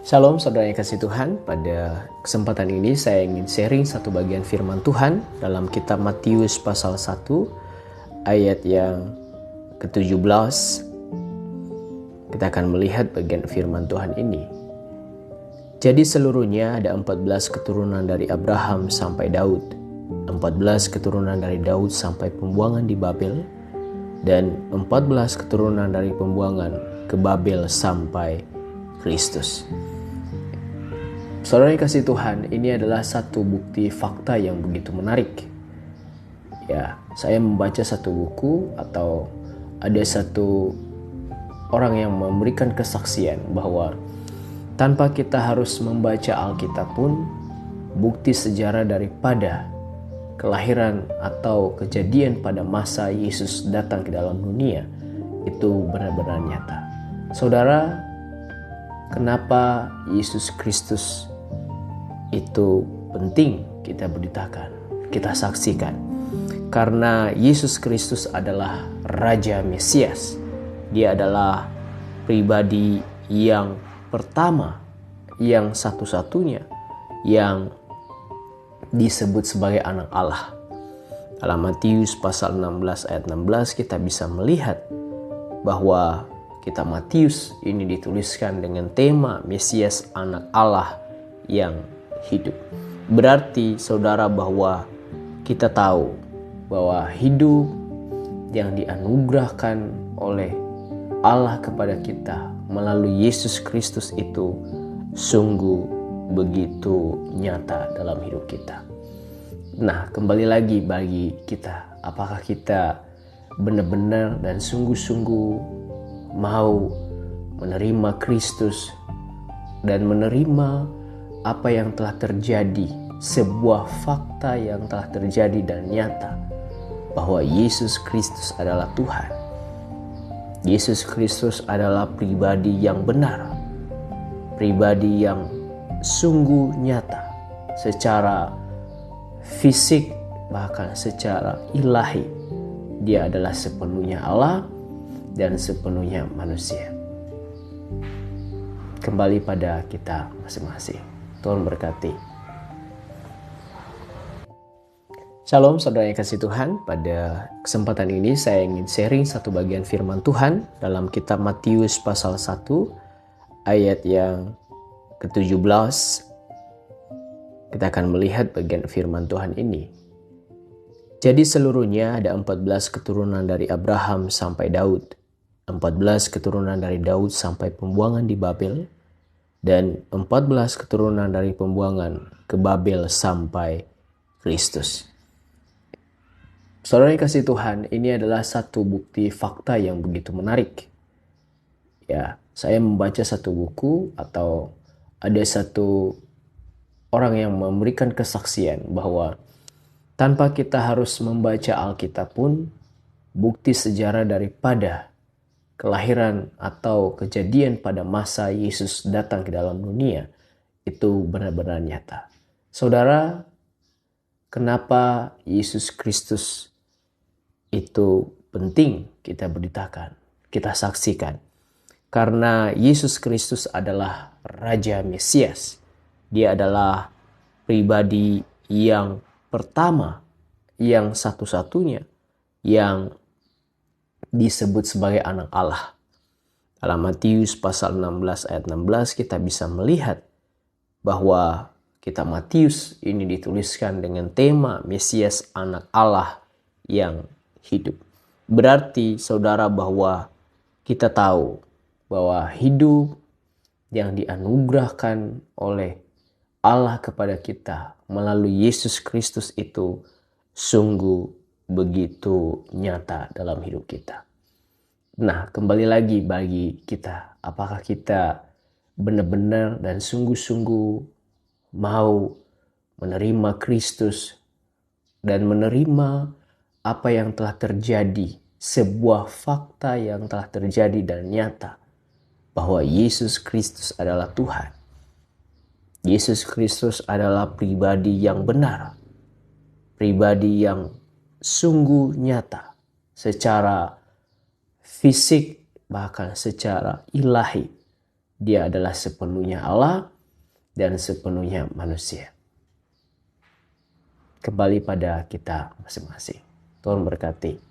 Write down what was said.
Shalom saudara yang kasih Tuhan, pada kesempatan ini saya ingin sharing satu bagian firman Tuhan dalam kitab Matius pasal 1 ayat yang ke-17. Kita akan melihat bagian firman Tuhan ini. Jadi seluruhnya ada 14 keturunan dari Abraham sampai Daud, 14 keturunan dari Daud sampai pembuangan di Babel, dan 14 keturunan dari pembuangan ke Babel sampai Kristus. Saudara yang kasih Tuhan, ini adalah satu bukti fakta yang begitu menarik. Ya, saya membaca satu buku atau ada satu orang yang memberikan kesaksian bahwa tanpa kita harus membaca Alkitab pun, bukti sejarah daripada kelahiran atau kejadian pada masa Yesus datang ke dalam dunia itu benar-benar nyata. Saudara, kenapa Yesus Kristus itu penting kita beritakan, kita saksikan? Karena Yesus Kristus adalah Raja Mesias. Dia adalah pribadi yang pertama, yang satu-satunya yang disebut sebagai anak Allah. Dalam Matius pasal 16 ayat 16 kita bisa melihat bahwa kitab Matius ini dituliskan dengan tema Mesias anak Allah yang hidup. Berarti saudara bahwa kita tahu bahwa hidup yang dianugerahkan oleh Allah kepada kita melalui Yesus Kristus itu sungguh begitu nyata dalam hidup kita. Nah, kembali lagi bagi kita, apakah kita benar-benar dan sungguh-sungguh mau menerima Kristus dan menerima apa yang telah terjadi, sebuah fakta yang telah terjadi dan nyata bahwa Yesus Kristus adalah Tuhan. Yesus Kristus adalah pribadi yang benar, pribadi yang sungguh nyata secara fisik bahkan secara ilahi. Dia adalah sepenuhnya Allah dan sepenuhnya manusia. Kembali pada kita masing-masing. Tuhan berkati. Shalom saudara yang kasih Tuhan, pada kesempatan ini saya ingin sharing satu bagian firman Tuhan dalam kitab Matius pasal 1 ayat yang ke-17. Kita akan melihat bagian firman Tuhan ini. Jadi seluruhnya ada 14 keturunan dari Abraham sampai Daud, 14 keturunan dari Daud sampai pembuangan di Babel, dan 14 keturunan dari pembuangan ke Babel sampai Kristus. Saudara yang kasih Tuhan, ini adalah satu bukti fakta yang begitu menarik. Ya, saya membaca satu buku atau ada satu orang yang memberikan kesaksian bahwa tanpa kita harus membaca Alkitab pun, bukti sejarah daripada kelahiran atau kejadian pada masa Yesus datang ke dalam dunia itu benar-benar nyata. Saudara, kenapa Yesus Kristus itu penting kita beritakan, kita saksikan? Karena Yesus Kristus adalah Raja Mesias. Dia adalah pribadi yang pertama, yang satu-satunya yang disebut sebagai anak Allah. Dalam Matius pasal 16 ayat 16 kita bisa melihat bahwa kitab Matius ini dituliskan dengan tema Mesias anak Allah yang hidup. Berarti saudara bahwa kita tahu bahwa hidup yang dianugerahkan oleh Allah kepada kita melalui Yesus Kristus itu sungguh begitu nyata dalam hidup kita. Nah, kembali lagi bagi kita, apakah kita benar-benar dan sungguh-sungguh mau menerima Kristus dan menerima apa yang telah terjadi, sebuah fakta yang telah terjadi dan nyata bahwa Yesus Kristus adalah Tuhan. Yesus Kristus adalah pribadi yang benar, pribadi yang sungguh nyata secara fisik bahkan secara ilahi. Dia adalah sepenuhnya Allah dan sepenuhnya manusia. Kembali pada kita masing-masing. Tuhan berkati.